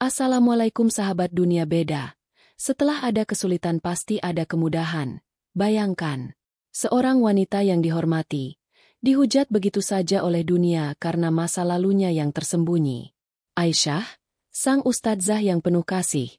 Assalamualaikum sahabat dunia beda. Setelah ada kesulitan pasti ada kemudahan. Bayangkan, seorang wanita yang dihormati, dihujat begitu saja oleh dunia karena masa lalunya yang tersembunyi. Aisyah, sang ustadzah yang penuh kasih,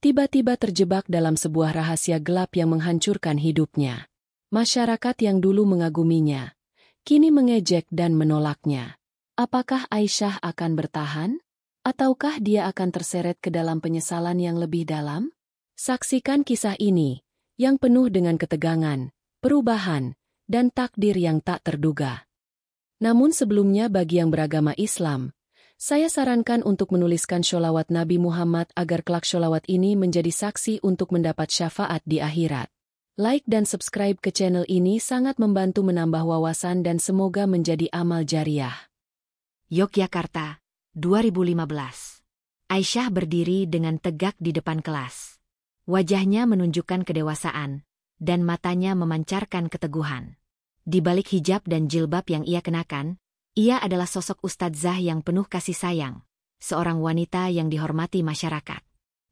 tiba-tiba terjebak dalam sebuah rahasia gelap yang menghancurkan hidupnya. Masyarakat yang dulu mengaguminya, kini mengejek dan menolaknya. Apakah Aisyah akan bertahan? Ataukah dia akan terseret ke dalam penyesalan yang lebih dalam? Saksikan kisah ini, yang penuh dengan ketegangan, perubahan, dan takdir yang tak terduga. Namun sebelumnya bagi yang beragama Islam, saya sarankan untuk menuliskan sholawat Nabi Muhammad agar kelak sholawat ini menjadi saksi untuk mendapat syafaat di akhirat. Like dan subscribe ke channel ini sangat membantu menambah wawasan dan semoga menjadi amal jariah. Yogyakarta, 2015. Aisyah berdiri dengan tegak di depan kelas. Wajahnya menunjukkan kedewasaan, dan matanya memancarkan keteguhan. Di balik hijab dan jilbab yang ia kenakan, ia adalah sosok ustadzah yang penuh kasih sayang, seorang wanita yang dihormati masyarakat.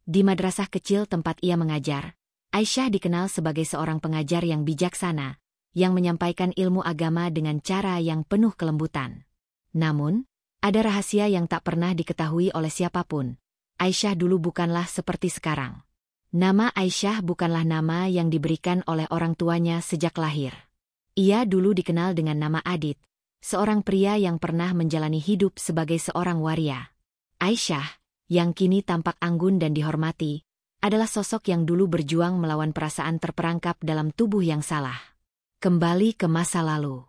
Di madrasah kecil tempat ia mengajar, Aisyah dikenal sebagai seorang pengajar yang bijaksana, yang menyampaikan ilmu agama dengan cara yang penuh kelembutan. Namun, ada rahasia yang tak pernah diketahui oleh siapapun. Aisyah dulu bukanlah seperti sekarang. Nama Aisyah bukanlah nama yang diberikan oleh orang tuanya sejak lahir. Ia dulu dikenal dengan nama Adit, seorang pria yang pernah menjalani hidup sebagai seorang waria. Aisyah, yang kini tampak anggun dan dihormati, adalah sosok yang dulu berjuang melawan perasaan terperangkap dalam tubuh yang salah. Kembali ke masa lalu.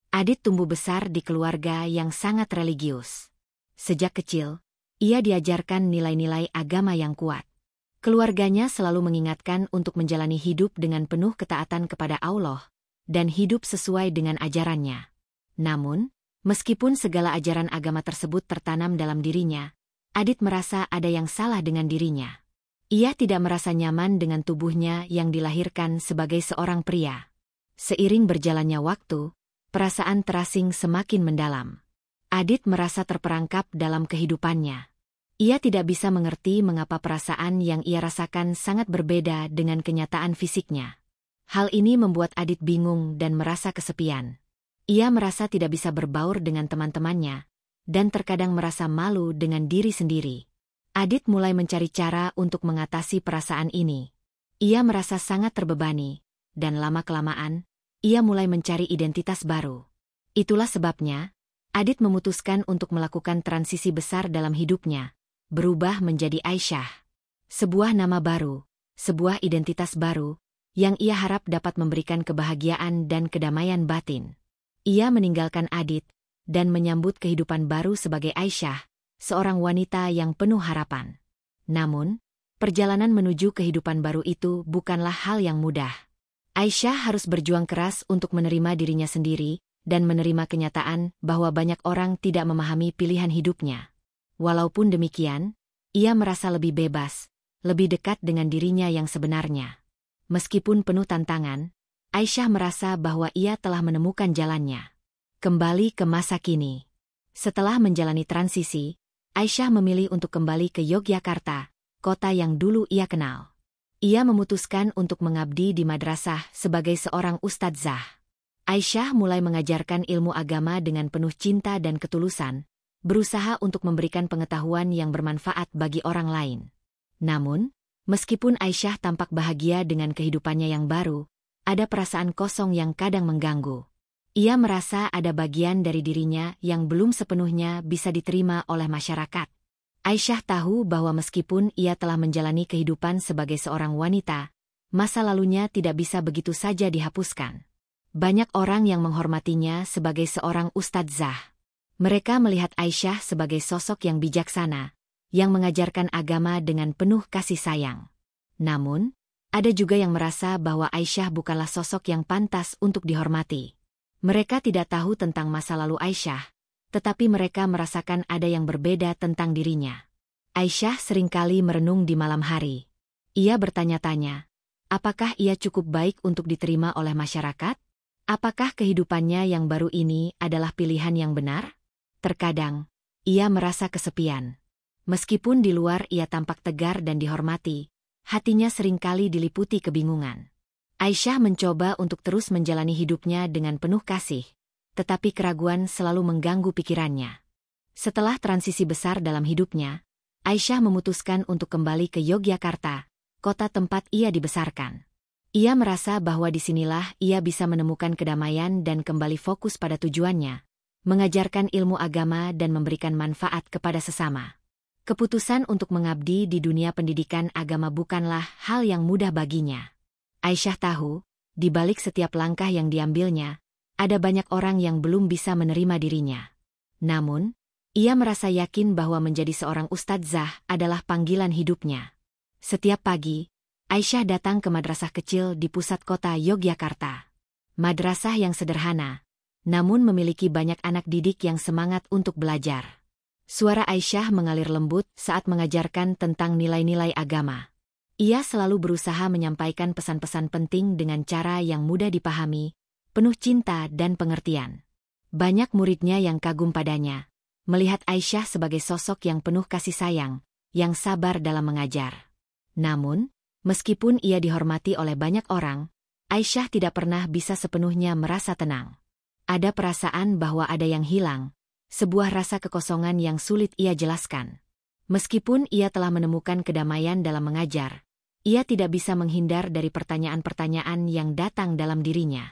Adit tumbuh besar di keluarga yang sangat religius. Sejak kecil, ia diajarkan nilai-nilai agama yang kuat. Keluarganya selalu mengingatkan untuk menjalani hidup dengan penuh ketaatan kepada Allah, dan hidup sesuai dengan ajarannya. Namun, meskipun segala ajaran agama tersebut tertanam dalam dirinya, Adit merasa ada yang salah dengan dirinya. Ia tidak merasa nyaman dengan tubuhnya yang dilahirkan sebagai seorang pria. Seiring berjalannya waktu, perasaan terasing semakin mendalam. Adit merasa terperangkap dalam kehidupannya. Ia tidak bisa mengerti mengapa perasaan yang ia rasakan sangat berbeda dengan kenyataan fisiknya. Hal ini membuat Adit bingung dan merasa kesepian. Ia merasa tidak bisa berbaur dengan teman-temannya, dan terkadang merasa malu dengan diri sendiri. Adit mulai mencari cara untuk mengatasi perasaan ini. Ia merasa sangat terbebani, dan lama-kelamaan, ia mulai mencari identitas baru. Itulah sebabnya, Adit memutuskan untuk melakukan transisi besar dalam hidupnya, berubah menjadi Aisyah. Sebuah nama baru, sebuah identitas baru, yang ia harap dapat memberikan kebahagiaan dan kedamaian batin. Ia meninggalkan Adit, dan menyambut kehidupan baru sebagai Aisyah, seorang wanita yang penuh harapan. Namun, perjalanan menuju kehidupan baru itu bukanlah hal yang mudah. Aisyah harus berjuang keras untuk menerima dirinya sendiri dan menerima kenyataan bahwa banyak orang tidak memahami pilihan hidupnya. Walaupun demikian, ia merasa lebih bebas, lebih dekat dengan dirinya yang sebenarnya. Meskipun penuh tantangan, Aisyah merasa bahwa ia telah menemukan jalannya. Kembali ke masa kini. Setelah menjalani transisi, Aisyah memilih untuk kembali ke Yogyakarta, kota yang dulu ia kenal. Ia memutuskan untuk mengabdi di madrasah sebagai seorang ustadzah. Aisyah mulai mengajarkan ilmu agama dengan penuh cinta dan ketulusan, berusaha untuk memberikan pengetahuan yang bermanfaat bagi orang lain. Namun, meskipun Aisyah tampak bahagia dengan kehidupannya yang baru, ada perasaan kosong yang kadang mengganggu. Ia merasa ada bagian dari dirinya yang belum sepenuhnya bisa diterima oleh masyarakat. Aisyah tahu bahwa meskipun ia telah menjalani kehidupan sebagai seorang wanita, masa lalunya tidak bisa begitu saja dihapuskan. Banyak orang yang menghormatinya sebagai seorang ustadzah. Mereka melihat Aisyah sebagai sosok yang bijaksana, yang mengajarkan agama dengan penuh kasih sayang. Namun, ada juga yang merasa bahwa Aisyah bukanlah sosok yang pantas untuk dihormati. Mereka tidak tahu tentang masa lalu Aisyah, tetapi mereka merasakan ada yang berbeda tentang dirinya. Aisyah seringkali merenung di malam hari. Ia bertanya-tanya, apakah ia cukup baik untuk diterima oleh masyarakat? Apakah kehidupannya yang baru ini adalah pilihan yang benar? Terkadang, ia merasa kesepian. Meskipun di luar ia tampak tegar dan dihormati, hatinya seringkali diliputi kebingungan. Aisyah mencoba untuk terus menjalani hidupnya dengan penuh kasih, tetapi keraguan selalu mengganggu pikirannya. Setelah transisi besar dalam hidupnya, Aisyah memutuskan untuk kembali ke Yogyakarta, kota tempat ia dibesarkan. Ia merasa bahwa disinilah ia bisa menemukan kedamaian dan kembali fokus pada tujuannya, mengajarkan ilmu agama dan memberikan manfaat kepada sesama. Keputusan untuk mengabdi di dunia pendidikan agama bukanlah hal yang mudah baginya. Aisyah tahu, di balik setiap langkah yang diambilnya, ada banyak orang yang belum bisa menerima dirinya. Namun, ia merasa yakin bahwa menjadi seorang ustadzah adalah panggilan hidupnya. Setiap pagi, Aisyah datang ke madrasah kecil di pusat kota Yogyakarta. Madrasah yang sederhana, namun memiliki banyak anak didik yang semangat untuk belajar. Suara Aisyah mengalir lembut saat mengajarkan tentang nilai-nilai agama. Ia selalu berusaha menyampaikan pesan-pesan penting dengan cara yang mudah dipahami, penuh cinta dan pengertian. Banyak muridnya yang kagum padanya, melihat Aisyah sebagai sosok yang penuh kasih sayang, yang sabar dalam mengajar. Namun, meskipun ia dihormati oleh banyak orang, Aisyah tidak pernah bisa sepenuhnya merasa tenang. Ada perasaan bahwa ada yang hilang, sebuah rasa kekosongan yang sulit ia jelaskan. Meskipun ia telah menemukan kedamaian dalam mengajar, ia tidak bisa menghindar dari pertanyaan-pertanyaan yang datang dalam dirinya.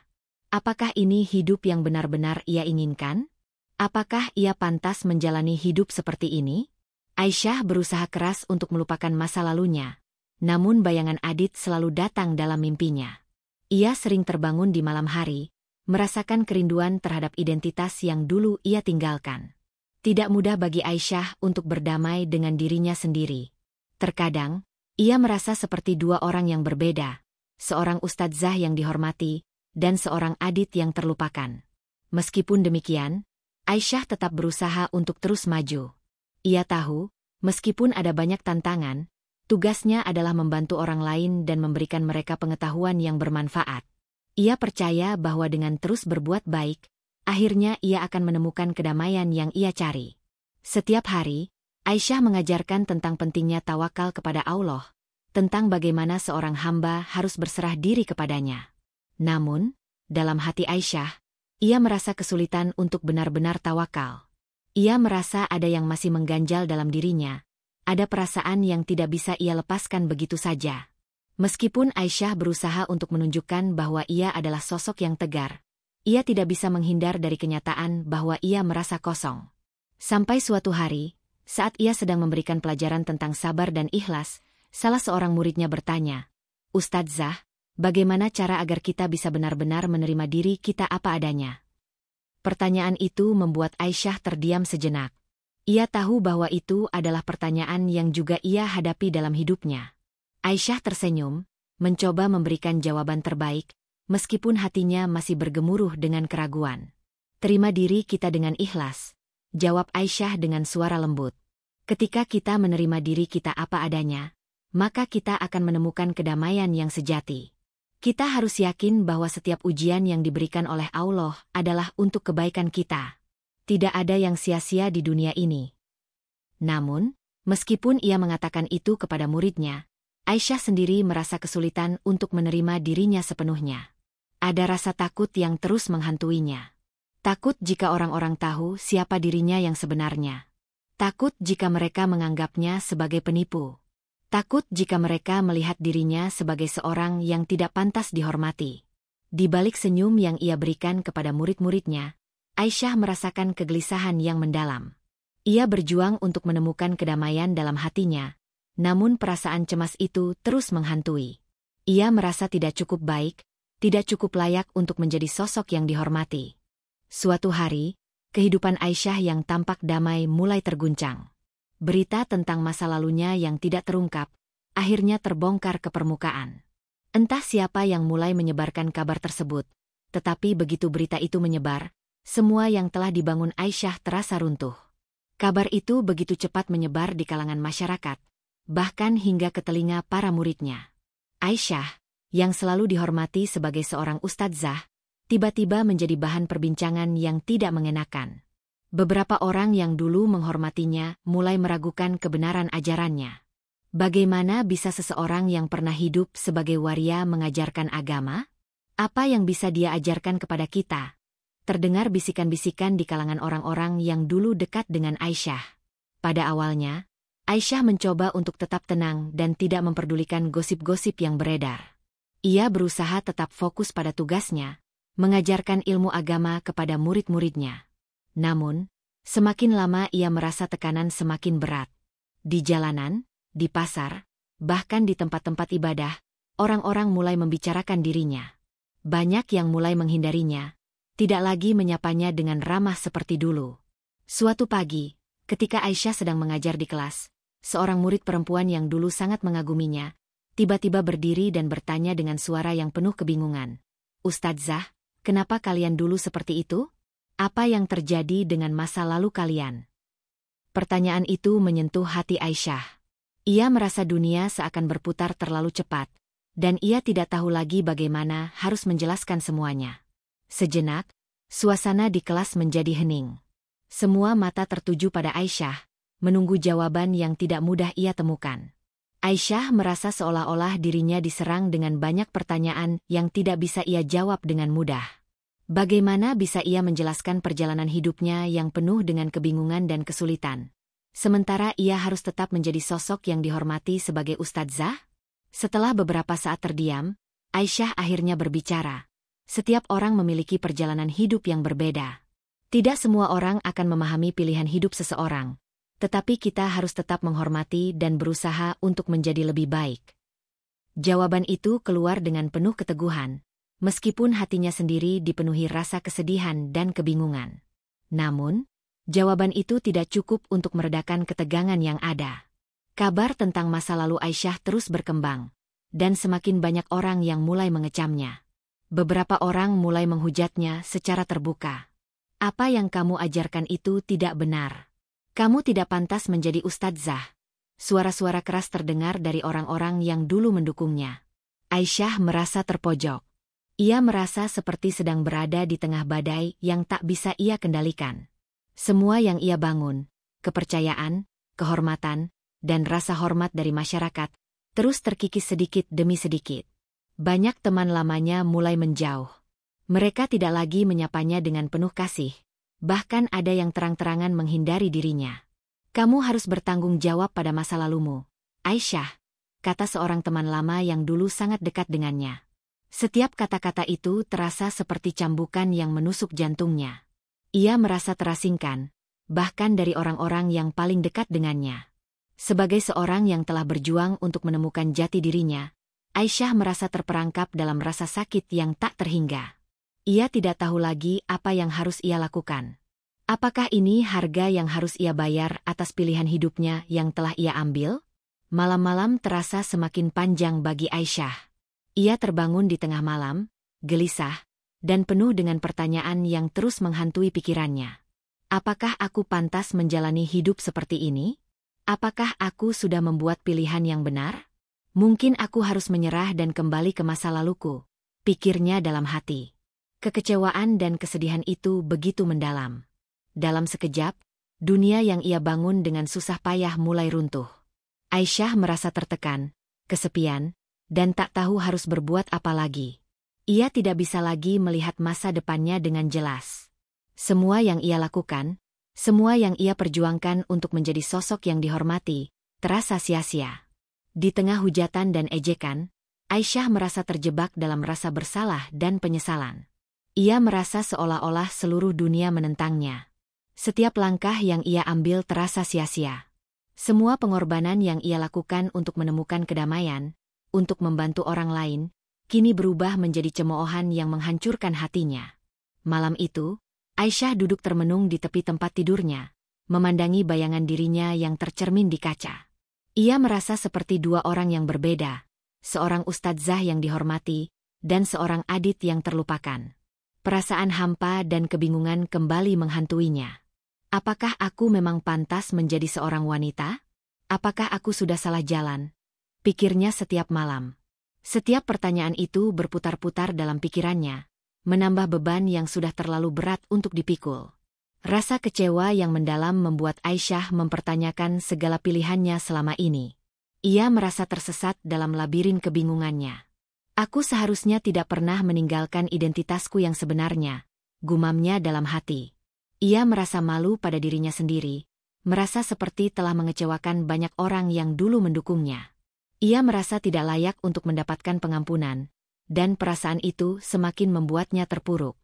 Apakah ini hidup yang benar-benar ia inginkan? Apakah ia pantas menjalani hidup seperti ini? Aisyah berusaha keras untuk melupakan masa lalunya, namun bayangan Adit selalu datang dalam mimpinya. Ia sering terbangun di malam hari, merasakan kerinduan terhadap identitas yang dulu ia tinggalkan. Tidak mudah bagi Aisyah untuk berdamai dengan dirinya sendiri. Terkadang, ia merasa seperti dua orang yang berbeda, seorang ustadzah yang dihormati, dan seorang Adit yang terlupakan. Meskipun demikian, Aisyah tetap berusaha untuk terus maju. Ia tahu, meskipun ada banyak tantangan, tugasnya adalah membantu orang lain dan memberikan mereka pengetahuan yang bermanfaat. Ia percaya bahwa dengan terus berbuat baik, akhirnya ia akan menemukan kedamaian yang ia cari. Setiap hari, Aisyah mengajarkan tentang pentingnya tawakal kepada Allah, tentang bagaimana seorang hamba harus berserah diri kepadanya. Namun, dalam hati Aisyah, ia merasa kesulitan untuk benar-benar tawakal. Ia merasa ada yang masih mengganjal dalam dirinya, ada perasaan yang tidak bisa ia lepaskan begitu saja. Meskipun Aisyah berusaha untuk menunjukkan bahwa ia adalah sosok yang tegar, ia tidak bisa menghindar dari kenyataan bahwa ia merasa kosong. Sampai suatu hari, saat ia sedang memberikan pelajaran tentang sabar dan ikhlas, salah seorang muridnya bertanya, "Ustadzah, bagaimana cara agar kita bisa benar-benar menerima diri kita apa adanya?" Pertanyaan itu membuat Aisyah terdiam sejenak. Ia tahu bahwa itu adalah pertanyaan yang juga ia hadapi dalam hidupnya. Aisyah tersenyum, mencoba memberikan jawaban terbaik, meskipun hatinya masih bergemuruh dengan keraguan. "Terima diri kita dengan ikhlas," jawab Aisyah dengan suara lembut. "Ketika kita menerima diri kita apa adanya, maka kita akan menemukan kedamaian yang sejati. Kita harus yakin bahwa setiap ujian yang diberikan oleh Allah adalah untuk kebaikan kita. Tidak ada yang sia-sia di dunia ini." Namun, meskipun ia mengatakan itu kepada muridnya, Aisyah sendiri merasa kesulitan untuk menerima dirinya sepenuhnya. Ada rasa takut yang terus menghantuinya. Takut jika orang-orang tahu siapa dirinya yang sebenarnya. Takut jika mereka menganggapnya sebagai penipu. Takut jika mereka melihat dirinya sebagai seorang yang tidak pantas dihormati. Di balik senyum yang ia berikan kepada murid-muridnya, Aisyah merasakan kegelisahan yang mendalam. Ia berjuang untuk menemukan kedamaian dalam hatinya, namun perasaan cemas itu terus menghantui. Ia merasa tidak cukup baik, tidak cukup layak untuk menjadi sosok yang dihormati. Suatu hari, kehidupan Aisyah yang tampak damai mulai terguncang. Berita tentang masa lalunya yang tidak terungkap, akhirnya terbongkar ke permukaan. Entah siapa yang mulai menyebarkan kabar tersebut, tetapi begitu berita itu menyebar, semua yang telah dibangun Aisyah terasa runtuh. Kabar itu begitu cepat menyebar di kalangan masyarakat, bahkan hingga ke telinga para muridnya. Aisyah, yang selalu dihormati sebagai seorang ustadzah, tiba-tiba menjadi bahan perbincangan yang tidak mengenakan. Beberapa orang yang dulu menghormatinya mulai meragukan kebenaran ajarannya. Bagaimana bisa seseorang yang pernah hidup sebagai waria mengajarkan agama? Apa yang bisa dia ajarkan kepada kita? Terdengar bisikan-bisikan di kalangan orang-orang yang dulu dekat dengan Aisyah. Pada awalnya, Aisyah mencoba untuk tetap tenang dan tidak memperdulikan gosip-gosip yang beredar. Ia berusaha tetap fokus pada tugasnya, mengajarkan ilmu agama kepada murid-muridnya. Namun, semakin lama ia merasa tekanan semakin berat. Di jalanan, di pasar, bahkan di tempat-tempat ibadah, orang-orang mulai membicarakan dirinya. Banyak yang mulai menghindarinya, tidak lagi menyapanya dengan ramah seperti dulu. Suatu pagi, ketika Aisyah sedang mengajar di kelas, seorang murid perempuan yang dulu sangat mengaguminya, tiba-tiba berdiri dan bertanya dengan suara yang penuh kebingungan. "Ustadzah, kenapa kalian dulu seperti itu? Apa yang terjadi dengan masa lalu kalian?" Pertanyaan itu menyentuh hati Aisyah. Ia merasa dunia seakan berputar terlalu cepat, dan ia tidak tahu lagi bagaimana harus menjelaskan semuanya. Sejenak, suasana di kelas menjadi hening. Semua mata tertuju pada Aisyah, menunggu jawaban yang tidak mudah ia temukan. Aisyah merasa seolah-olah dirinya diserang dengan banyak pertanyaan yang tidak bisa ia jawab dengan mudah. Bagaimana bisa ia menjelaskan perjalanan hidupnya yang penuh dengan kebingungan dan kesulitan? Sementara ia harus tetap menjadi sosok yang dihormati sebagai ustadzah? Setelah beberapa saat terdiam, Aisyah akhirnya berbicara. Setiap orang memiliki perjalanan hidup yang berbeda. Tidak semua orang akan memahami pilihan hidup seseorang, tetapi kita harus tetap menghormati dan berusaha untuk menjadi lebih baik. Jawaban itu keluar dengan penuh keteguhan, meskipun hatinya sendiri dipenuhi rasa kesedihan dan kebingungan. Namun, jawaban itu tidak cukup untuk meredakan ketegangan yang ada. Kabar tentang masa lalu Aisyah terus berkembang, dan semakin banyak orang yang mulai mengecamnya. Beberapa orang mulai menghujatnya secara terbuka. "Apa yang kamu ajarkan itu tidak benar. Kamu tidak pantas menjadi ustadzah." Suara-suara keras terdengar dari orang-orang yang dulu mendukungnya. Aisyah merasa terpojok. Ia merasa seperti sedang berada di tengah badai yang tak bisa ia kendalikan. Semua yang ia bangun, kepercayaan, kehormatan, dan rasa hormat dari masyarakat, terus terkikis sedikit demi sedikit. Banyak teman lamanya mulai menjauh. Mereka tidak lagi menyapanya dengan penuh kasih. Bahkan ada yang terang-terangan menghindari dirinya. "Kamu harus bertanggung jawab pada masa lalumu, Aisyah," kata seorang teman lama yang dulu sangat dekat dengannya. Setiap kata-kata itu terasa seperti cambukan yang menusuk jantungnya. Ia merasa terasingkan, bahkan dari orang-orang yang paling dekat dengannya. Sebagai seorang yang telah berjuang untuk menemukan jati dirinya, Aisyah merasa terperangkap dalam rasa sakit yang tak terhingga. Ia tidak tahu lagi apa yang harus ia lakukan. Apakah ini harga yang harus ia bayar atas pilihan hidupnya yang telah ia ambil? Malam-malam terasa semakin panjang bagi Aisyah. Ia terbangun di tengah malam, gelisah, dan penuh dengan pertanyaan yang terus menghantui pikirannya. Apakah aku pantas menjalani hidup seperti ini? Apakah aku sudah membuat pilihan yang benar? Mungkin aku harus menyerah dan kembali ke masa laluku, pikirnya dalam hati. Kekecewaan dan kesedihan itu begitu mendalam. Dalam sekejap, dunia yang ia bangun dengan susah payah mulai runtuh. Aisyah merasa tertekan, kesepian, dan tak tahu harus berbuat apa lagi. Ia tidak bisa lagi melihat masa depannya dengan jelas. Semua yang ia lakukan, semua yang ia perjuangkan untuk menjadi sosok yang dihormati, terasa sia-sia. Di tengah hujatan dan ejekan, Aisyah merasa terjebak dalam rasa bersalah dan penyesalan. Ia merasa seolah-olah seluruh dunia menentangnya. Setiap langkah yang ia ambil terasa sia-sia. Semua pengorbanan yang ia lakukan untuk menemukan kedamaian, untuk membantu orang lain, kini berubah menjadi cemoohan yang menghancurkan hatinya. Malam itu, Aisyah duduk termenung di tepi tempat tidurnya, memandangi bayangan dirinya yang tercermin di kaca. Ia merasa seperti dua orang yang berbeda, seorang ustadzah yang dihormati, dan seorang adit yang terlupakan. Perasaan hampa dan kebingungan kembali menghantuinya. Apakah aku memang pantas menjadi seorang wanita? Apakah aku sudah salah jalan? Pikirnya setiap malam. Setiap pertanyaan itu berputar-putar dalam pikirannya, menambah beban yang sudah terlalu berat untuk dipikul. Rasa kecewa yang mendalam membuat Aisyah mempertanyakan segala pilihannya selama ini. Ia merasa tersesat dalam labirin kebingungannya. Aku seharusnya tidak pernah meninggalkan identitasku yang sebenarnya, gumamnya dalam hati. Ia merasa malu pada dirinya sendiri, merasa seperti telah mengecewakan banyak orang yang dulu mendukungnya. Ia merasa tidak layak untuk mendapatkan pengampunan, dan perasaan itu semakin membuatnya terpuruk.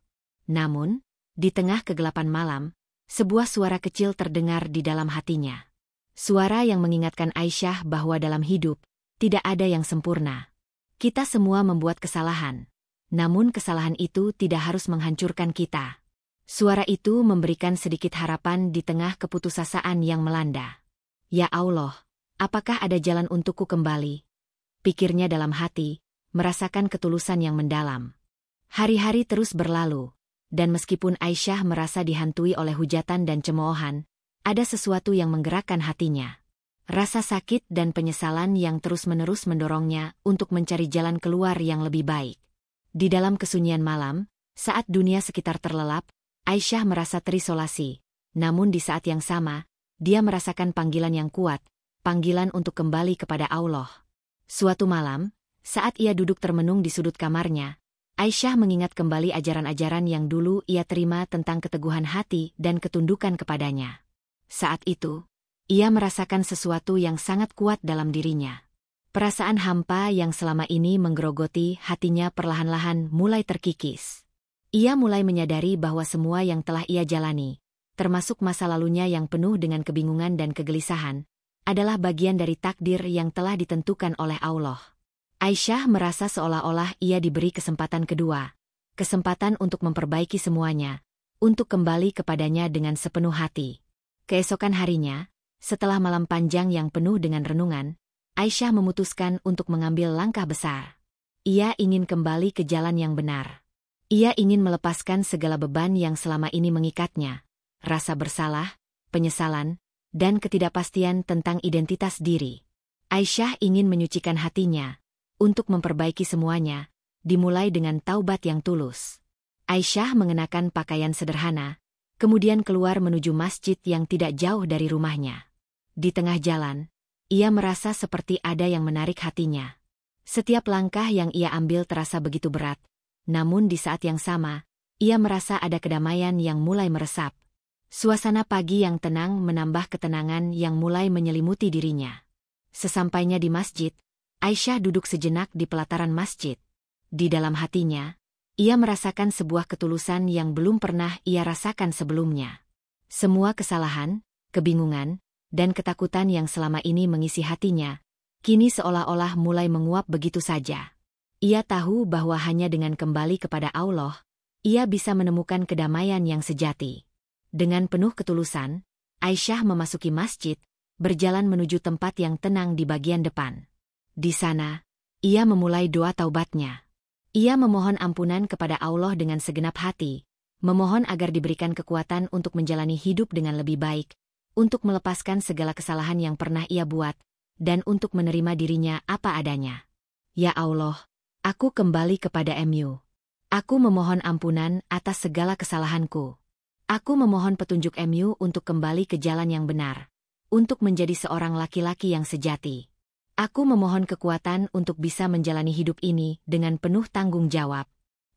Namun, di tengah kegelapan malam, sebuah suara kecil terdengar di dalam hatinya. Suara yang mengingatkan Aisyah bahwa dalam hidup, tidak ada yang sempurna. Kita semua membuat kesalahan, namun kesalahan itu tidak harus menghancurkan kita. Suara itu memberikan sedikit harapan di tengah keputusasaan yang melanda. Ya Allah, apakah ada jalan untukku kembali? Pikirnya dalam hati, merasakan ketulusan yang mendalam. Hari-hari terus berlalu, dan meskipun Aisyah merasa dihantui oleh hujatan dan cemoohan, ada sesuatu yang menggerakkan hatinya. Rasa sakit dan penyesalan yang terus-menerus mendorongnya untuk mencari jalan keluar yang lebih baik. Di dalam kesunyian malam, saat dunia sekitar terlelap, Aisyah merasa terisolasi. Namun di saat yang sama, dia merasakan panggilan yang kuat, panggilan untuk kembali kepada Allah. Suatu malam, saat ia duduk termenung di sudut kamarnya, Aisyah mengingat kembali ajaran-ajaran yang dulu ia terima tentang keteguhan hati dan ketundukan kepadanya. Saat itu, ia merasakan sesuatu yang sangat kuat dalam dirinya. Perasaan hampa yang selama ini menggerogoti hatinya perlahan-lahan mulai terkikis. Ia mulai menyadari bahwa semua yang telah ia jalani, termasuk masa lalunya yang penuh dengan kebingungan dan kegelisahan, adalah bagian dari takdir yang telah ditentukan oleh Allah. Aisyah merasa seolah-olah ia diberi kesempatan kedua, kesempatan untuk memperbaiki semuanya, untuk kembali kepadanya dengan sepenuh hati. Keesokan harinya, setelah malam panjang yang penuh dengan renungan, Aisyah memutuskan untuk mengambil langkah besar. Ia ingin kembali ke jalan yang benar. Ia ingin melepaskan segala beban yang selama ini mengikatnya, rasa bersalah, penyesalan, dan ketidakpastian tentang identitas diri. Aisyah ingin menyucikan hatinya, untuk memperbaiki semuanya, dimulai dengan taubat yang tulus. Aisyah mengenakan pakaian sederhana, kemudian keluar menuju masjid yang tidak jauh dari rumahnya. Di tengah jalan, ia merasa seperti ada yang menarik hatinya. Setiap langkah yang ia ambil terasa begitu berat, namun di saat yang sama, ia merasa ada kedamaian yang mulai meresap. Suasana pagi yang tenang menambah ketenangan yang mulai menyelimuti dirinya. Sesampainya di masjid, Aisyah duduk sejenak di pelataran masjid. Di dalam hatinya, ia merasakan sebuah ketulusan yang belum pernah ia rasakan sebelumnya. Semua kesalahan, kebingungan, dan ketakutan yang selama ini mengisi hatinya, kini seolah-olah mulai menguap begitu saja. Ia tahu bahwa hanya dengan kembali kepada Allah, ia bisa menemukan kedamaian yang sejati. Dengan penuh ketulusan, Aisyah memasuki masjid, berjalan menuju tempat yang tenang di bagian depan. Di sana, ia memulai doa taubatnya. Ia memohon ampunan kepada Allah dengan segenap hati, memohon agar diberikan kekuatan untuk menjalani hidup dengan lebih baik, untuk melepaskan segala kesalahan yang pernah ia buat, dan untuk menerima dirinya apa adanya. Ya Allah, aku kembali kepada MU. Aku memohon ampunan atas segala kesalahanku. Aku memohon petunjuk MU untuk kembali ke jalan yang benar, untuk menjadi seorang laki-laki yang sejati. Aku memohon kekuatan untuk bisa menjalani hidup ini dengan penuh tanggung jawab.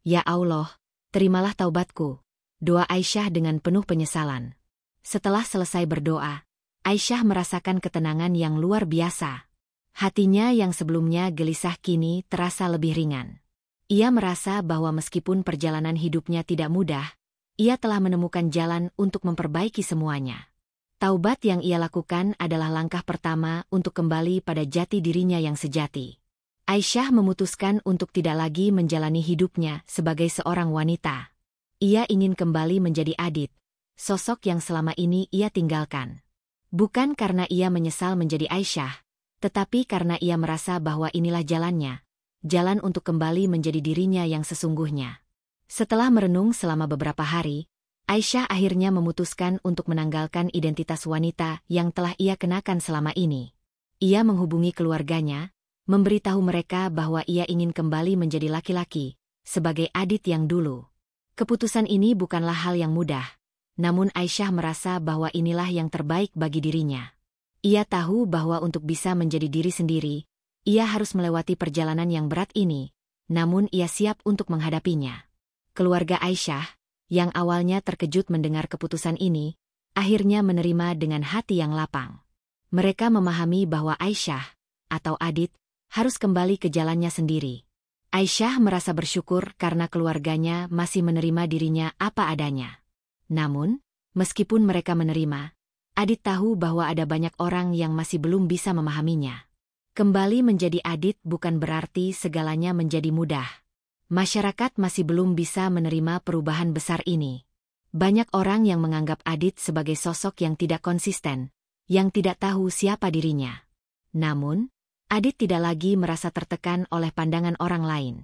Ya Allah, terimalah taubatku. Doa Aisyah dengan penuh penyesalan. Setelah selesai berdoa, Aisyah merasakan ketenangan yang luar biasa. Hatinya yang sebelumnya gelisah kini terasa lebih ringan. Ia merasa bahwa meskipun perjalanan hidupnya tidak mudah, ia telah menemukan jalan untuk memperbaiki semuanya. Taubat yang ia lakukan adalah langkah pertama untuk kembali pada jati dirinya yang sejati. Aisyah memutuskan untuk tidak lagi menjalani hidupnya sebagai seorang wanita. Ia ingin kembali menjadi Adit, sosok yang selama ini ia tinggalkan. Bukan karena ia menyesal menjadi Aisyah, tetapi karena ia merasa bahwa inilah jalannya, jalan untuk kembali menjadi dirinya yang sesungguhnya. Setelah merenung selama beberapa hari, Aisyah akhirnya memutuskan untuk menanggalkan identitas wanita yang telah ia kenakan selama ini. Ia menghubungi keluarganya, memberitahu mereka bahwa ia ingin kembali menjadi laki-laki, sebagai Adit yang dulu. Keputusan ini bukanlah hal yang mudah, namun Aisyah merasa bahwa inilah yang terbaik bagi dirinya. Ia tahu bahwa untuk bisa menjadi diri sendiri, ia harus melewati perjalanan yang berat ini, namun ia siap untuk menghadapinya. Keluarga Aisyah, yang awalnya terkejut mendengar keputusan ini, akhirnya menerima dengan hati yang lapang. Mereka memahami bahwa Aisyah, atau Adit, harus kembali ke jalannya sendiri. Aisyah merasa bersyukur karena keluarganya masih menerima dirinya apa adanya. Namun, meskipun mereka menerima, Adit tahu bahwa ada banyak orang yang masih belum bisa memahaminya. Kembali menjadi Adit bukan berarti segalanya menjadi mudah. Masyarakat masih belum bisa menerima perubahan besar ini. Banyak orang yang menganggap Adit sebagai sosok yang tidak konsisten, yang tidak tahu siapa dirinya. Namun, Adit tidak lagi merasa tertekan oleh pandangan orang lain.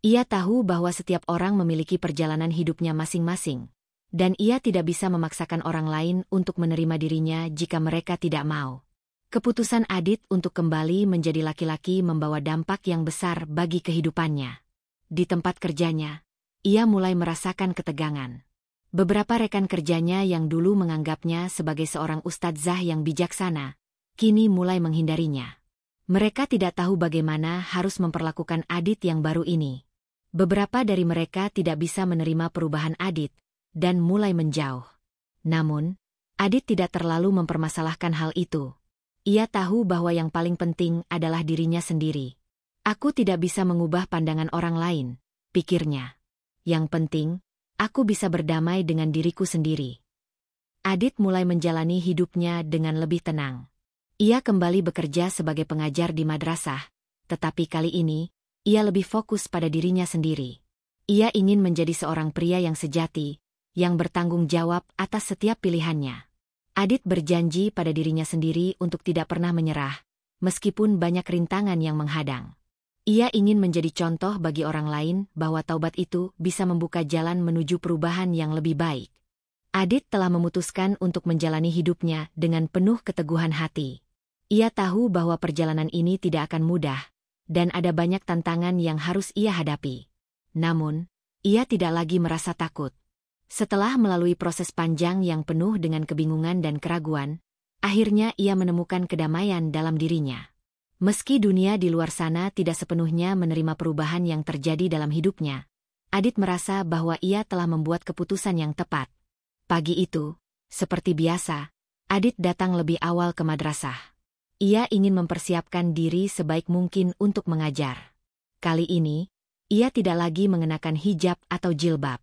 Ia tahu bahwa setiap orang memiliki perjalanan hidupnya masing-masing, dan ia tidak bisa memaksakan orang lain untuk menerima dirinya jika mereka tidak mau. Keputusan Adit untuk kembali menjadi laki-laki membawa dampak yang besar bagi kehidupannya. Di tempat kerjanya, ia mulai merasakan ketegangan. Beberapa rekan kerjanya yang dulu menganggapnya sebagai seorang ustadzah yang bijaksana, kini mulai menghindarinya. Mereka tidak tahu bagaimana harus memperlakukan Adit yang baru ini. Beberapa dari mereka tidak bisa menerima perubahan Adit, dan mulai menjauh. Namun, Adit tidak terlalu mempermasalahkan hal itu. Ia tahu bahwa yang paling penting adalah dirinya sendiri. Aku tidak bisa mengubah pandangan orang lain, pikirnya. Yang penting, aku bisa berdamai dengan diriku sendiri. Adit mulai menjalani hidupnya dengan lebih tenang. Ia kembali bekerja sebagai pengajar di madrasah, tetapi kali ini, ia lebih fokus pada dirinya sendiri. Ia ingin menjadi seorang pria yang sejati, yang bertanggung jawab atas setiap pilihannya. Adit berjanji pada dirinya sendiri untuk tidak pernah menyerah, meskipun banyak rintangan yang menghadang. Ia ingin menjadi contoh bagi orang lain bahwa taubat itu bisa membuka jalan menuju perubahan yang lebih baik. Adit telah memutuskan untuk menjalani hidupnya dengan penuh keteguhan hati. Ia tahu bahwa perjalanan ini tidak akan mudah, dan ada banyak tantangan yang harus ia hadapi. Namun, ia tidak lagi merasa takut. Setelah melalui proses panjang yang penuh dengan kebingungan dan keraguan, akhirnya ia menemukan kedamaian dalam dirinya. Meski dunia di luar sana tidak sepenuhnya menerima perubahan yang terjadi dalam hidupnya, Adit merasa bahwa ia telah membuat keputusan yang tepat. Pagi itu, seperti biasa, Adit datang lebih awal ke madrasah. Ia ingin mempersiapkan diri sebaik mungkin untuk mengajar. Kali ini, ia tidak lagi mengenakan hijab atau jilbab.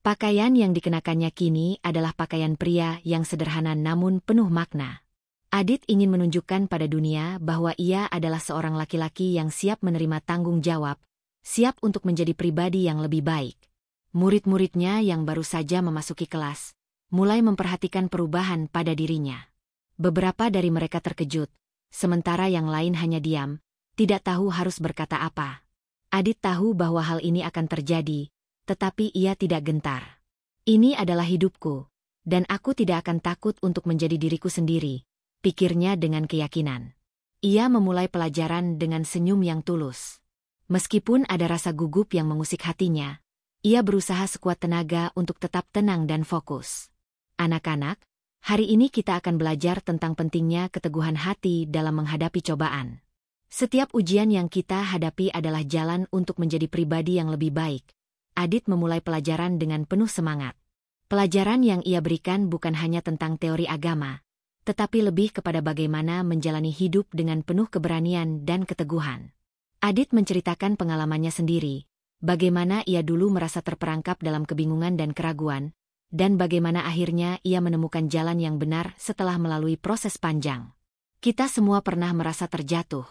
Pakaian yang dikenakannya kini adalah pakaian pria yang sederhana namun penuh makna. Adit ingin menunjukkan pada dunia bahwa ia adalah seorang laki-laki yang siap menerima tanggung jawab, siap untuk menjadi pribadi yang lebih baik. Murid-muridnya yang baru saja memasuki kelas, mulai memperhatikan perubahan pada dirinya. Beberapa dari mereka terkejut, sementara yang lain hanya diam, tidak tahu harus berkata apa. Adit tahu bahwa hal ini akan terjadi, tetapi ia tidak gentar. Ini adalah hidupku, dan aku tidak akan takut untuk menjadi diriku sendiri, pikirnya dengan keyakinan. Ia memulai pelajaran dengan senyum yang tulus. Meskipun ada rasa gugup yang mengusik hatinya, ia berusaha sekuat tenaga untuk tetap tenang dan fokus. Anak-anak, hari ini kita akan belajar tentang pentingnya keteguhan hati dalam menghadapi cobaan. Setiap ujian yang kita hadapi adalah jalan untuk menjadi pribadi yang lebih baik. Adit memulai pelajaran dengan penuh semangat. Pelajaran yang ia berikan bukan hanya tentang teori agama, tetapi lebih kepada bagaimana menjalani hidup dengan penuh keberanian dan keteguhan. Adit menceritakan pengalamannya sendiri, bagaimana ia dulu merasa terperangkap dalam kebingungan dan keraguan, dan bagaimana akhirnya ia menemukan jalan yang benar setelah melalui proses panjang. Kita semua pernah merasa terjatuh,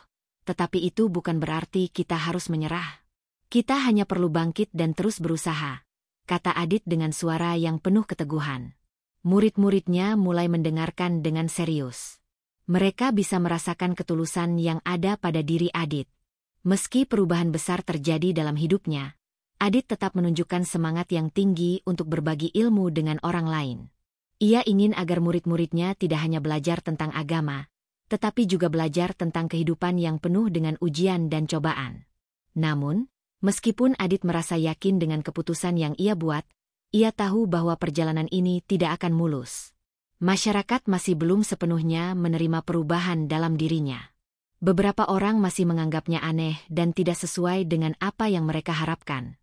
tetapi itu bukan berarti kita harus menyerah. Kita hanya perlu bangkit dan terus berusaha, kata Adit dengan suara yang penuh keteguhan. Murid-muridnya mulai mendengarkan dengan serius. Mereka bisa merasakan ketulusan yang ada pada diri Adit. Meski perubahan besar terjadi dalam hidupnya, Adit tetap menunjukkan semangat yang tinggi untuk berbagi ilmu dengan orang lain. Ia ingin agar murid-muridnya tidak hanya belajar tentang agama, tetapi juga belajar tentang kehidupan yang penuh dengan ujian dan cobaan. Namun, meskipun Adit merasa yakin dengan keputusan yang ia buat, ia tahu bahwa perjalanan ini tidak akan mulus. Masyarakat masih belum sepenuhnya menerima perubahan dalam dirinya. Beberapa orang masih menganggapnya aneh dan tidak sesuai dengan apa yang mereka harapkan.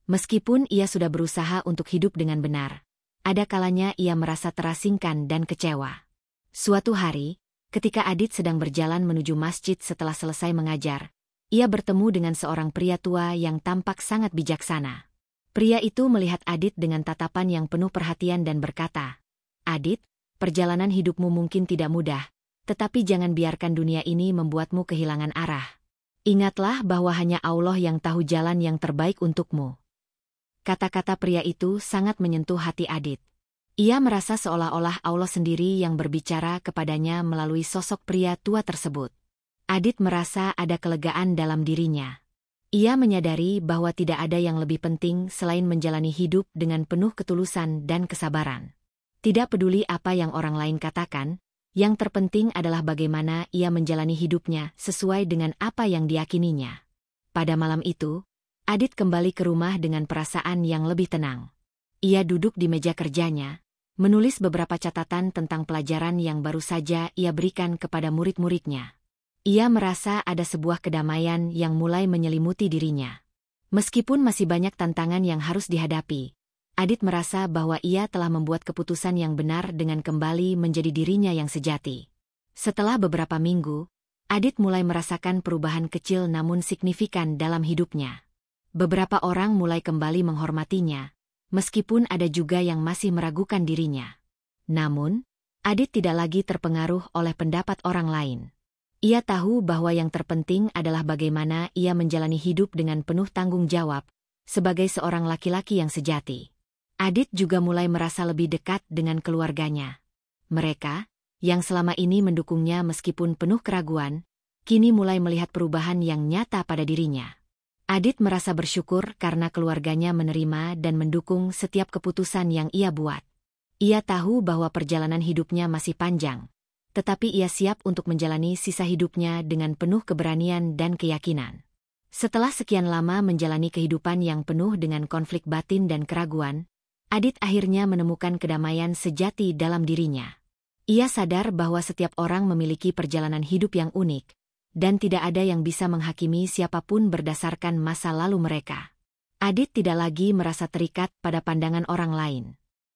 Meskipun ia sudah berusaha untuk hidup dengan benar, ada kalanya ia merasa terasingkan dan kecewa. Suatu hari, ketika Adit sedang berjalan menuju masjid setelah selesai mengajar, ia bertemu dengan seorang pria tua yang tampak sangat bijaksana. Pria itu melihat Adit dengan tatapan yang penuh perhatian dan berkata, "Adit, perjalanan hidupmu mungkin tidak mudah, tetapi jangan biarkan dunia ini membuatmu kehilangan arah. Ingatlah bahwa hanya Allah yang tahu jalan yang terbaik untukmu." Kata-kata pria itu sangat menyentuh hati Adit. Ia merasa seolah-olah Allah sendiri yang berbicara kepadanya melalui sosok pria tua tersebut. Adit merasa ada kelegaan dalam dirinya. Ia menyadari bahwa tidak ada yang lebih penting selain menjalani hidup dengan penuh ketulusan dan kesabaran. Tidak peduli apa yang orang lain katakan, yang terpenting adalah bagaimana ia menjalani hidupnya sesuai dengan apa yang diyakininya. Pada malam itu, Adit kembali ke rumah dengan perasaan yang lebih tenang. Ia duduk di meja kerjanya, menulis beberapa catatan tentang pelajaran yang baru saja ia berikan kepada murid-muridnya. Ia merasa ada sebuah kedamaian yang mulai menyelimuti dirinya. Meskipun masih banyak tantangan yang harus dihadapi, Adit merasa bahwa ia telah membuat keputusan yang benar dengan kembali menjadi dirinya yang sejati. Setelah beberapa minggu, Adit mulai merasakan perubahan kecil namun signifikan dalam hidupnya. Beberapa orang mulai kembali menghormatinya, meskipun ada juga yang masih meragukan dirinya. Namun, Adit tidak lagi terpengaruh oleh pendapat orang lain. Ia tahu bahwa yang terpenting adalah bagaimana ia menjalani hidup dengan penuh tanggung jawab, sebagai seorang laki-laki yang sejati. Adit juga mulai merasa lebih dekat dengan keluarganya. Mereka, yang selama ini mendukungnya meskipun penuh keraguan, kini mulai melihat perubahan yang nyata pada dirinya. Adit merasa bersyukur karena keluarganya menerima dan mendukung setiap keputusan yang ia buat. Ia tahu bahwa perjalanan hidupnya masih panjang, tetapi ia siap untuk menjalani sisa hidupnya dengan penuh keberanian dan keyakinan. Setelah sekian lama menjalani kehidupan yang penuh dengan konflik batin dan keraguan, Adit akhirnya menemukan kedamaian sejati dalam dirinya. Ia sadar bahwa setiap orang memiliki perjalanan hidup yang unik, dan tidak ada yang bisa menghakimi siapapun berdasarkan masa lalu mereka. Adit tidak lagi merasa terikat pada pandangan orang lain.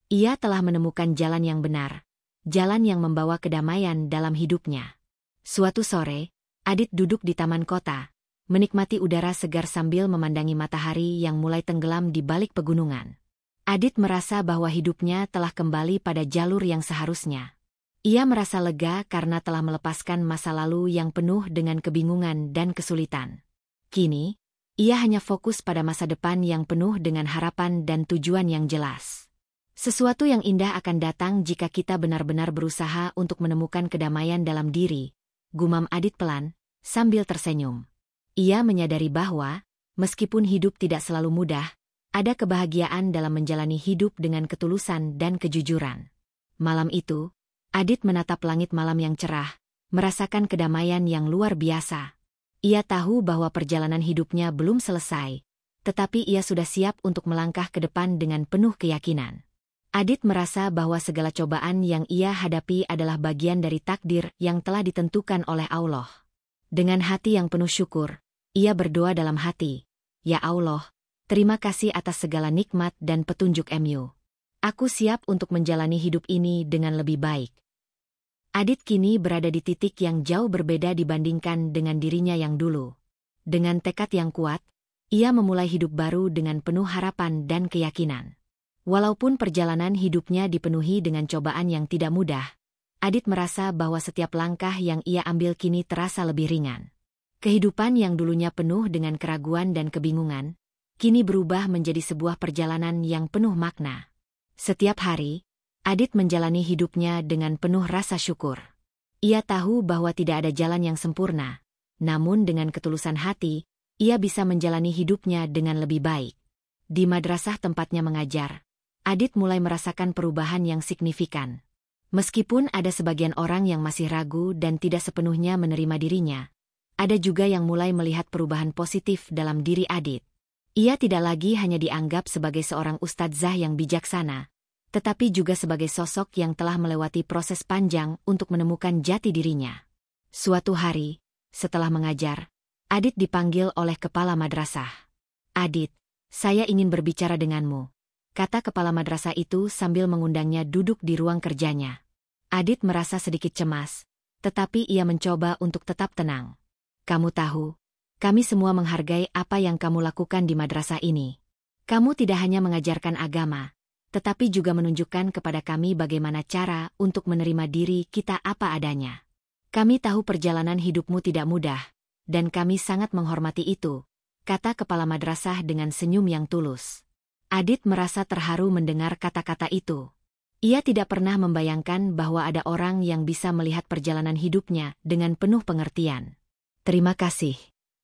Ia telah menemukan jalan yang benar, jalan yang membawa kedamaian dalam hidupnya. Suatu sore, Adit duduk di taman kota, menikmati udara segar sambil memandangi matahari yang mulai tenggelam di balik pegunungan. Adit merasa bahwa hidupnya telah kembali pada jalur yang seharusnya. Ia merasa lega karena telah melepaskan masa lalu yang penuh dengan kebingungan dan kesulitan. Kini, ia hanya fokus pada masa depan yang penuh dengan harapan dan tujuan yang jelas. Sesuatu yang indah akan datang jika kita benar-benar berusaha untuk menemukan kedamaian dalam diri, gumam Adit pelan, sambil tersenyum. Ia menyadari bahwa, meskipun hidup tidak selalu mudah, ada kebahagiaan dalam menjalani hidup dengan ketulusan dan kejujuran. Malam itu, Adit menatap langit malam yang cerah, merasakan kedamaian yang luar biasa. Ia tahu bahwa perjalanan hidupnya belum selesai, tetapi ia sudah siap untuk melangkah ke depan dengan penuh keyakinan. Adit merasa bahwa segala cobaan yang ia hadapi adalah bagian dari takdir yang telah ditentukan oleh Allah. Dengan hati yang penuh syukur, ia berdoa dalam hati, "Ya Allah, terima kasih atas segala nikmat dan petunjuk MU. Aku siap untuk menjalani hidup ini dengan lebih baik." Adit kini berada di titik yang jauh berbeda dibandingkan dengan dirinya yang dulu. Dengan tekad yang kuat, ia memulai hidup baru dengan penuh harapan dan keyakinan. Walaupun perjalanan hidupnya dipenuhi dengan cobaan yang tidak mudah, Adit merasa bahwa setiap langkah yang ia ambil kini terasa lebih ringan. Kehidupan yang dulunya penuh dengan keraguan dan kebingungan, kini berubah menjadi sebuah perjalanan yang penuh makna. Setiap hari, Adit menjalani hidupnya dengan penuh rasa syukur. Ia tahu bahwa tidak ada jalan yang sempurna, namun dengan ketulusan hati, ia bisa menjalani hidupnya dengan lebih baik. Di madrasah tempatnya mengajar, Adit mulai merasakan perubahan yang signifikan. Meskipun ada sebagian orang yang masih ragu dan tidak sepenuhnya menerima dirinya, ada juga yang mulai melihat perubahan positif dalam diri Adit. Ia tidak lagi hanya dianggap sebagai seorang ustadzah yang bijaksana, tetapi juga sebagai sosok yang telah melewati proses panjang untuk menemukan jati dirinya. Suatu hari, setelah mengajar, Adit dipanggil oleh kepala madrasah. "Adit, saya ingin berbicara denganmu," kata kepala madrasah itu sambil mengundangnya duduk di ruang kerjanya. Adit merasa sedikit cemas, tetapi ia mencoba untuk tetap tenang. "Kamu tahu, kami semua menghargai apa yang kamu lakukan di madrasah ini. Kamu tidak hanya mengajarkan agama, tetapi juga menunjukkan kepada kami bagaimana cara untuk menerima diri kita apa adanya. Kami tahu perjalanan hidupmu tidak mudah, dan kami sangat menghormati itu," kata kepala madrasah dengan senyum yang tulus. Adit merasa terharu mendengar kata-kata itu. Ia tidak pernah membayangkan bahwa ada orang yang bisa melihat perjalanan hidupnya dengan penuh pengertian. "Terima kasih,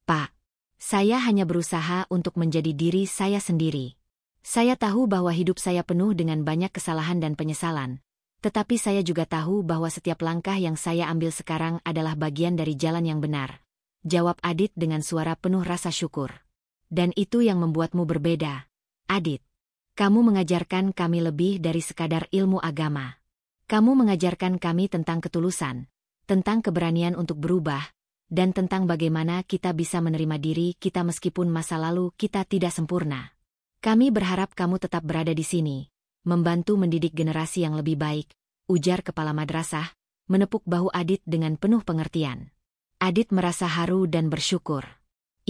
Pak. Saya hanya berusaha untuk menjadi diri saya sendiri. Saya tahu bahwa hidup saya penuh dengan banyak kesalahan dan penyesalan. Tetapi saya juga tahu bahwa setiap langkah yang saya ambil sekarang adalah bagian dari jalan yang benar," jawab Adit dengan suara penuh rasa syukur. "Dan itu yang membuatmu berbeda, Adit. Kamu mengajarkan kami lebih dari sekadar ilmu agama. Kamu mengajarkan kami tentang ketulusan, tentang keberanian untuk berubah, dan tentang bagaimana kita bisa menerima diri kita meskipun masa lalu kita tidak sempurna. Kami berharap kamu tetap berada di sini, membantu mendidik generasi yang lebih baik," ujar kepala madrasah, menepuk bahu Adit dengan penuh pengertian. Adit merasa haru dan bersyukur.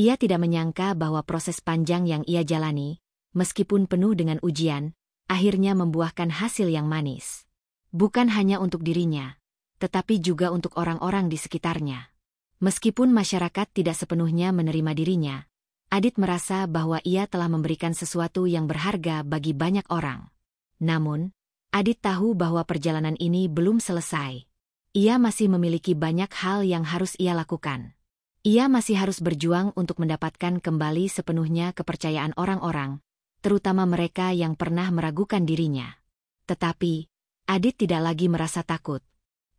Ia tidak menyangka bahwa proses panjang yang ia jalani, meskipun penuh dengan ujian, akhirnya membuahkan hasil yang manis. Bukan hanya untuk dirinya, tetapi juga untuk orang-orang di sekitarnya. Meskipun masyarakat tidak sepenuhnya menerima dirinya, Adit merasa bahwa ia telah memberikan sesuatu yang berharga bagi banyak orang. Namun, Adit tahu bahwa perjalanan ini belum selesai. Ia masih memiliki banyak hal yang harus ia lakukan. Ia masih harus berjuang untuk mendapatkan kembali sepenuhnya kepercayaan orang-orang, terutama mereka yang pernah meragukan dirinya. Tetapi, Adit tidak lagi merasa takut.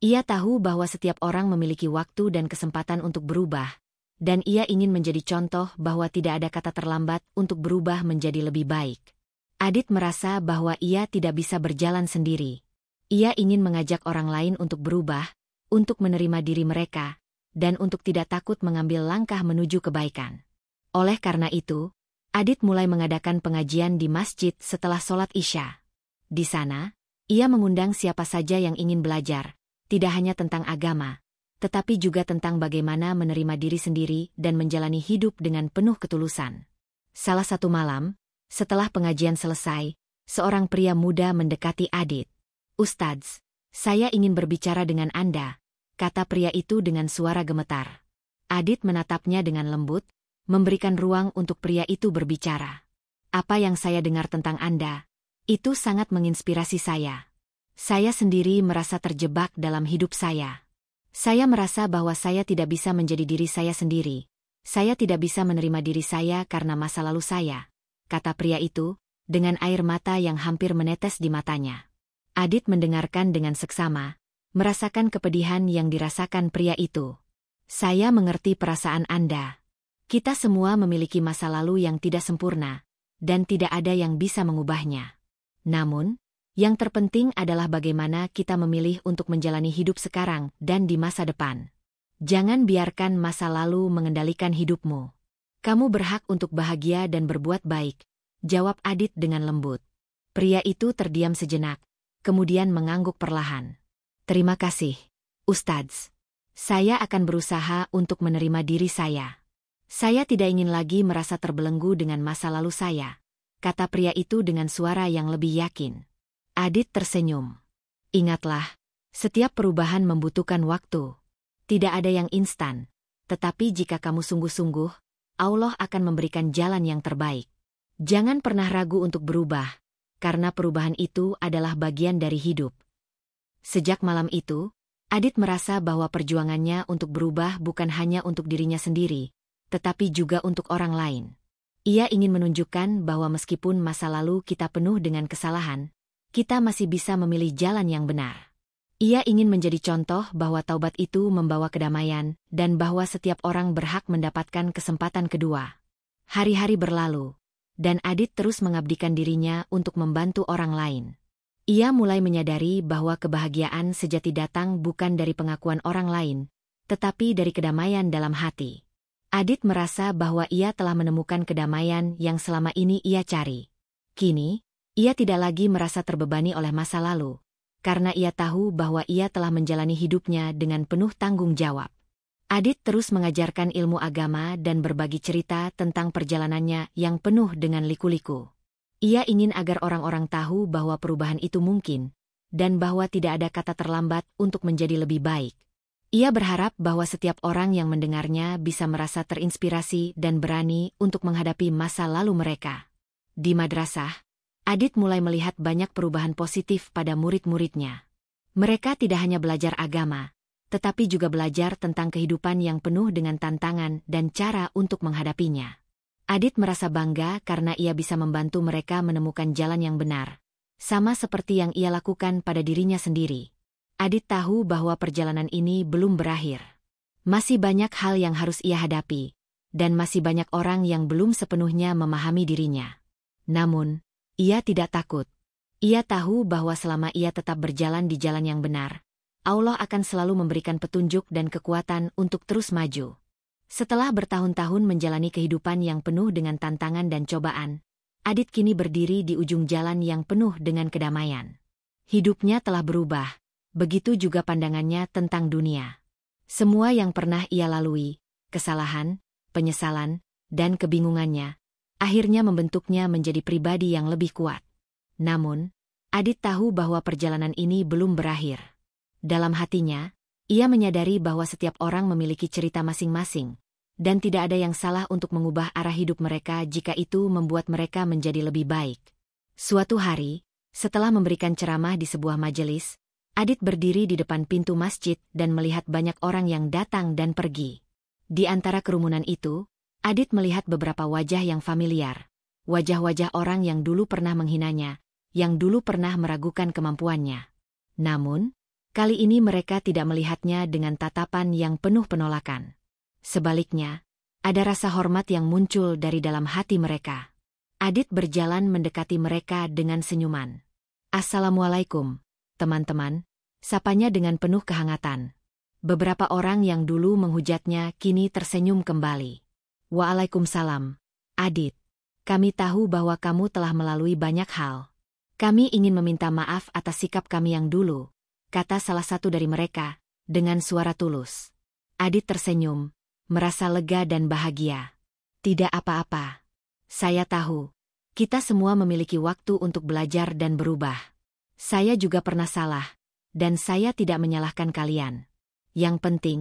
Ia tahu bahwa setiap orang memiliki waktu dan kesempatan untuk berubah, dan ia ingin menjadi contoh bahwa tidak ada kata terlambat untuk berubah menjadi lebih baik. Adit merasa bahwa ia tidak bisa berjalan sendiri. Ia ingin mengajak orang lain untuk berubah, untuk menerima diri mereka, dan untuk tidak takut mengambil langkah menuju kebaikan. Oleh karena itu, Adit mulai mengadakan pengajian di masjid setelah sholat Isya. Di sana, ia mengundang siapa saja yang ingin belajar, tidak hanya tentang agama, tetapi juga tentang bagaimana menerima diri sendiri dan menjalani hidup dengan penuh ketulusan. Salah satu malam, setelah pengajian selesai, seorang pria muda mendekati Adit. "Ustadz, saya ingin berbicara dengan Anda," kata pria itu dengan suara gemetar. Adit menatapnya dengan lembut, memberikan ruang untuk pria itu berbicara. "Apa yang saya dengar tentang Anda, itu sangat menginspirasi saya. Saya sendiri merasa terjebak dalam hidup saya. Saya merasa bahwa saya tidak bisa menjadi diri saya sendiri. Saya tidak bisa menerima diri saya karena masa lalu saya," kata pria itu, dengan air mata yang hampir menetes di matanya. Adit mendengarkan dengan seksama, merasakan kepedihan yang dirasakan pria itu. "Saya mengerti perasaan Anda. Kita semua memiliki masa lalu yang tidak sempurna, dan tidak ada yang bisa mengubahnya. Namun, yang terpenting adalah bagaimana kita memilih untuk menjalani hidup sekarang dan di masa depan. Jangan biarkan masa lalu mengendalikan hidupmu. Kamu berhak untuk bahagia dan berbuat baik," jawab Adit dengan lembut. Pria itu terdiam sejenak, kemudian mengangguk perlahan. "Terima kasih, Ustadz. Saya akan berusaha untuk menerima diri saya. Saya tidak ingin lagi merasa terbelenggu dengan masa lalu saya," kata pria itu dengan suara yang lebih yakin. Adit tersenyum. "Ingatlah, setiap perubahan membutuhkan waktu. Tidak ada yang instan, tetapi jika kamu sungguh-sungguh, Allah akan memberikan jalan yang terbaik. Jangan pernah ragu untuk berubah, karena perubahan itu adalah bagian dari hidup." Sejak malam itu, Adit merasa bahwa perjuangannya untuk berubah bukan hanya untuk dirinya sendiri, tetapi juga untuk orang lain. Ia ingin menunjukkan bahwa meskipun masa lalu kita penuh dengan kesalahan, kita masih bisa memilih jalan yang benar. Ia ingin menjadi contoh bahwa taubat itu membawa kedamaian dan bahwa setiap orang berhak mendapatkan kesempatan kedua. Hari-hari berlalu, dan Adit terus mengabdikan dirinya untuk membantu orang lain. Ia mulai menyadari bahwa kebahagiaan sejati datang bukan dari pengakuan orang lain, tetapi dari kedamaian dalam hati. Adit merasa bahwa ia telah menemukan kedamaian yang selama ini ia cari. Kini, ia tidak lagi merasa terbebani oleh masa lalu, karena ia tahu bahwa ia telah menjalani hidupnya dengan penuh tanggung jawab. Adit terus mengajarkan ilmu agama dan berbagi cerita tentang perjalanannya yang penuh dengan liku-liku. Ia ingin agar orang-orang tahu bahwa perubahan itu mungkin, dan bahwa tidak ada kata terlambat untuk menjadi lebih baik. Ia berharap bahwa setiap orang yang mendengarnya bisa merasa terinspirasi dan berani untuk menghadapi masa lalu mereka. Di madrasah, Adit mulai melihat banyak perubahan positif pada murid-muridnya. Mereka tidak hanya belajar agama, tetapi juga belajar tentang kehidupan yang penuh dengan tantangan dan cara untuk menghadapinya. Adit merasa bangga karena ia bisa membantu mereka menemukan jalan yang benar, sama seperti yang ia lakukan pada dirinya sendiri. Adit tahu bahwa perjalanan ini belum berakhir. Masih banyak hal yang harus ia hadapi, dan masih banyak orang yang belum sepenuhnya memahami dirinya. Namun, ia tidak takut. Ia tahu bahwa selama ia tetap berjalan di jalan yang benar, Allah akan selalu memberikan petunjuk dan kekuatan untuk terus maju. Setelah bertahun-tahun menjalani kehidupan yang penuh dengan tantangan dan cobaan, Adit kini berdiri di ujung jalan yang penuh dengan kedamaian. Hidupnya telah berubah. Begitu juga pandangannya tentang dunia. Semua yang pernah ia lalui, kesalahan, penyesalan, dan kebingungannya, akhirnya membentuknya menjadi pribadi yang lebih kuat. Namun, Adit tahu bahwa perjalanan ini belum berakhir. Dalam hatinya, ia menyadari bahwa setiap orang memiliki cerita masing-masing, dan tidak ada yang salah untuk mengubah arah hidup mereka jika itu membuat mereka menjadi lebih baik. Suatu hari, setelah memberikan ceramah di sebuah majelis, Adit berdiri di depan pintu masjid dan melihat banyak orang yang datang dan pergi. Di antara kerumunan itu, Adit melihat beberapa wajah yang familiar. Wajah-wajah orang yang dulu pernah menghinanya, yang dulu pernah meragukan kemampuannya. Namun, kali ini mereka tidak melihatnya dengan tatapan yang penuh penolakan. Sebaliknya, ada rasa hormat yang muncul dari dalam hati mereka. Adit berjalan mendekati mereka dengan senyuman. "Assalamualaikum, teman-teman," sapanya dengan penuh kehangatan. Beberapa orang yang dulu menghujatnya kini tersenyum kembali. "Waalaikumsalam, Adit. Kami tahu bahwa kamu telah melalui banyak hal. Kami ingin meminta maaf atas sikap kami yang dulu," kata salah satu dari mereka, dengan suara tulus. Adit tersenyum, merasa lega dan bahagia. "Tidak apa-apa. Saya tahu. Kita semua memiliki waktu untuk belajar dan berubah. Saya juga pernah salah, dan saya tidak menyalahkan kalian. Yang penting,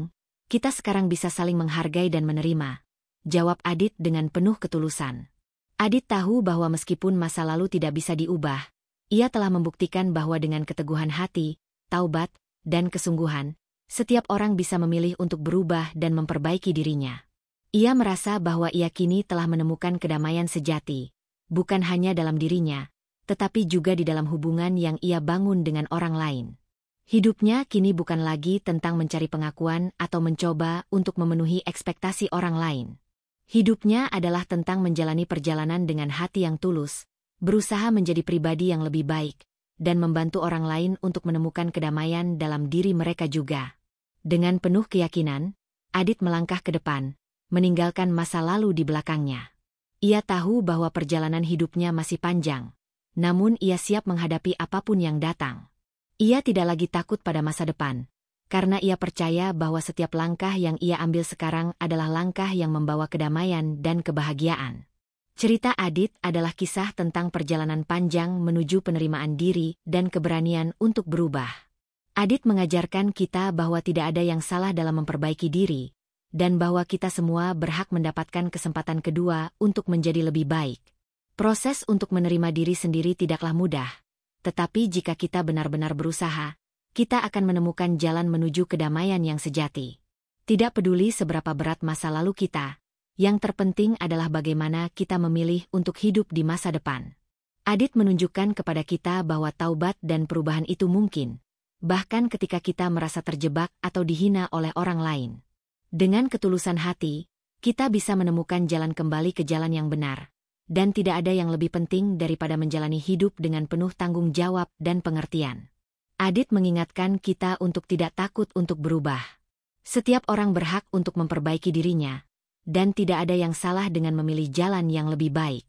kita sekarang bisa saling menghargai dan menerima," jawab Adit dengan penuh ketulusan. Adit tahu bahwa meskipun masa lalu tidak bisa diubah, ia telah membuktikan bahwa dengan keteguhan hati, taubat, dan kesungguhan, setiap orang bisa memilih untuk berubah dan memperbaiki dirinya. Ia merasa bahwa ia kini telah menemukan kedamaian sejati, bukan hanya dalam dirinya, tetapi juga di dalam hubungan yang ia bangun dengan orang lain. Hidupnya kini bukan lagi tentang mencari pengakuan atau mencoba untuk memenuhi ekspektasi orang lain. Hidupnya adalah tentang menjalani perjalanan dengan hati yang tulus, berusaha menjadi pribadi yang lebih baik, dan membantu orang lain untuk menemukan kedamaian dalam diri mereka juga. Dengan penuh keyakinan, Adit melangkah ke depan, meninggalkan masa lalu di belakangnya. Ia tahu bahwa perjalanan hidupnya masih panjang, namun ia siap menghadapi apapun yang datang. Ia tidak lagi takut pada masa depan, karena ia percaya bahwa setiap langkah yang ia ambil sekarang adalah langkah yang membawa kedamaian dan kebahagiaan. Cerita Adit adalah kisah tentang perjalanan panjang menuju penerimaan diri dan keberanian untuk berubah. Adit mengajarkan kita bahwa tidak ada yang salah dalam memperbaiki diri, dan bahwa kita semua berhak mendapatkan kesempatan kedua untuk menjadi lebih baik. Proses untuk menerima diri sendiri tidaklah mudah, tetapi jika kita benar-benar berusaha, kita akan menemukan jalan menuju kedamaian yang sejati. Tidak peduli seberapa berat masa lalu kita, yang terpenting adalah bagaimana kita memilih untuk hidup di masa depan. Adit menunjukkan kepada kita bahwa taubat dan perubahan itu mungkin, bahkan ketika kita merasa terjebak atau dihina oleh orang lain. Dengan ketulusan hati, kita bisa menemukan jalan kembali ke jalan yang benar, Dan tidak ada yang lebih penting daripada menjalani hidup dengan penuh tanggung jawab dan pengertian. Adit mengingatkan kita untuk tidak takut untuk berubah. Setiap orang berhak untuk memperbaiki dirinya, dan tidak ada yang salah dengan memilih jalan yang lebih baik.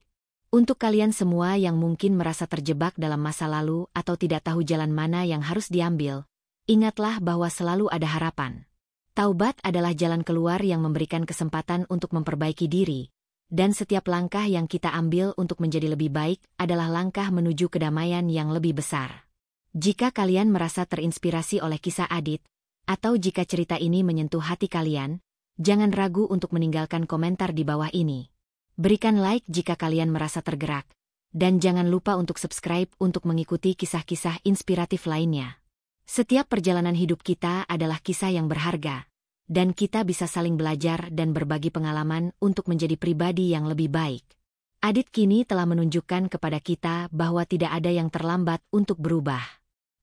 Untuk kalian semua yang mungkin merasa terjebak dalam masa lalu atau tidak tahu jalan mana yang harus diambil, ingatlah bahwa selalu ada harapan. Taubat adalah jalan keluar yang memberikan kesempatan untuk memperbaiki diri, dan setiap langkah yang kita ambil untuk menjadi lebih baik adalah langkah menuju kedamaian yang lebih besar. Jika kalian merasa terinspirasi oleh kisah Adit, atau jika cerita ini menyentuh hati kalian, jangan ragu untuk meninggalkan komentar di bawah ini. Berikan like jika kalian merasa tergerak, dan jangan lupa untuk subscribe untuk mengikuti kisah-kisah inspiratif lainnya. Setiap perjalanan hidup kita adalah kisah yang berharga, dan kita bisa saling belajar dan berbagi pengalaman untuk menjadi pribadi yang lebih baik. Adit kini telah menunjukkan kepada kita bahwa tidak ada yang terlambat untuk berubah.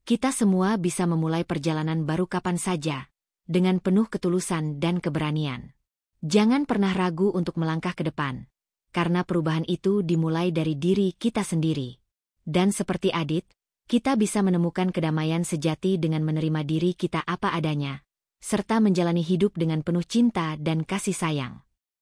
Kita semua bisa memulai perjalanan baru kapan saja, dengan penuh ketulusan dan keberanian. Jangan pernah ragu untuk melangkah ke depan, karena perubahan itu dimulai dari diri kita sendiri. Dan seperti Adit, kita bisa menemukan kedamaian sejati dengan menerima diri kita apa adanya, serta menjalani hidup dengan penuh cinta dan kasih sayang.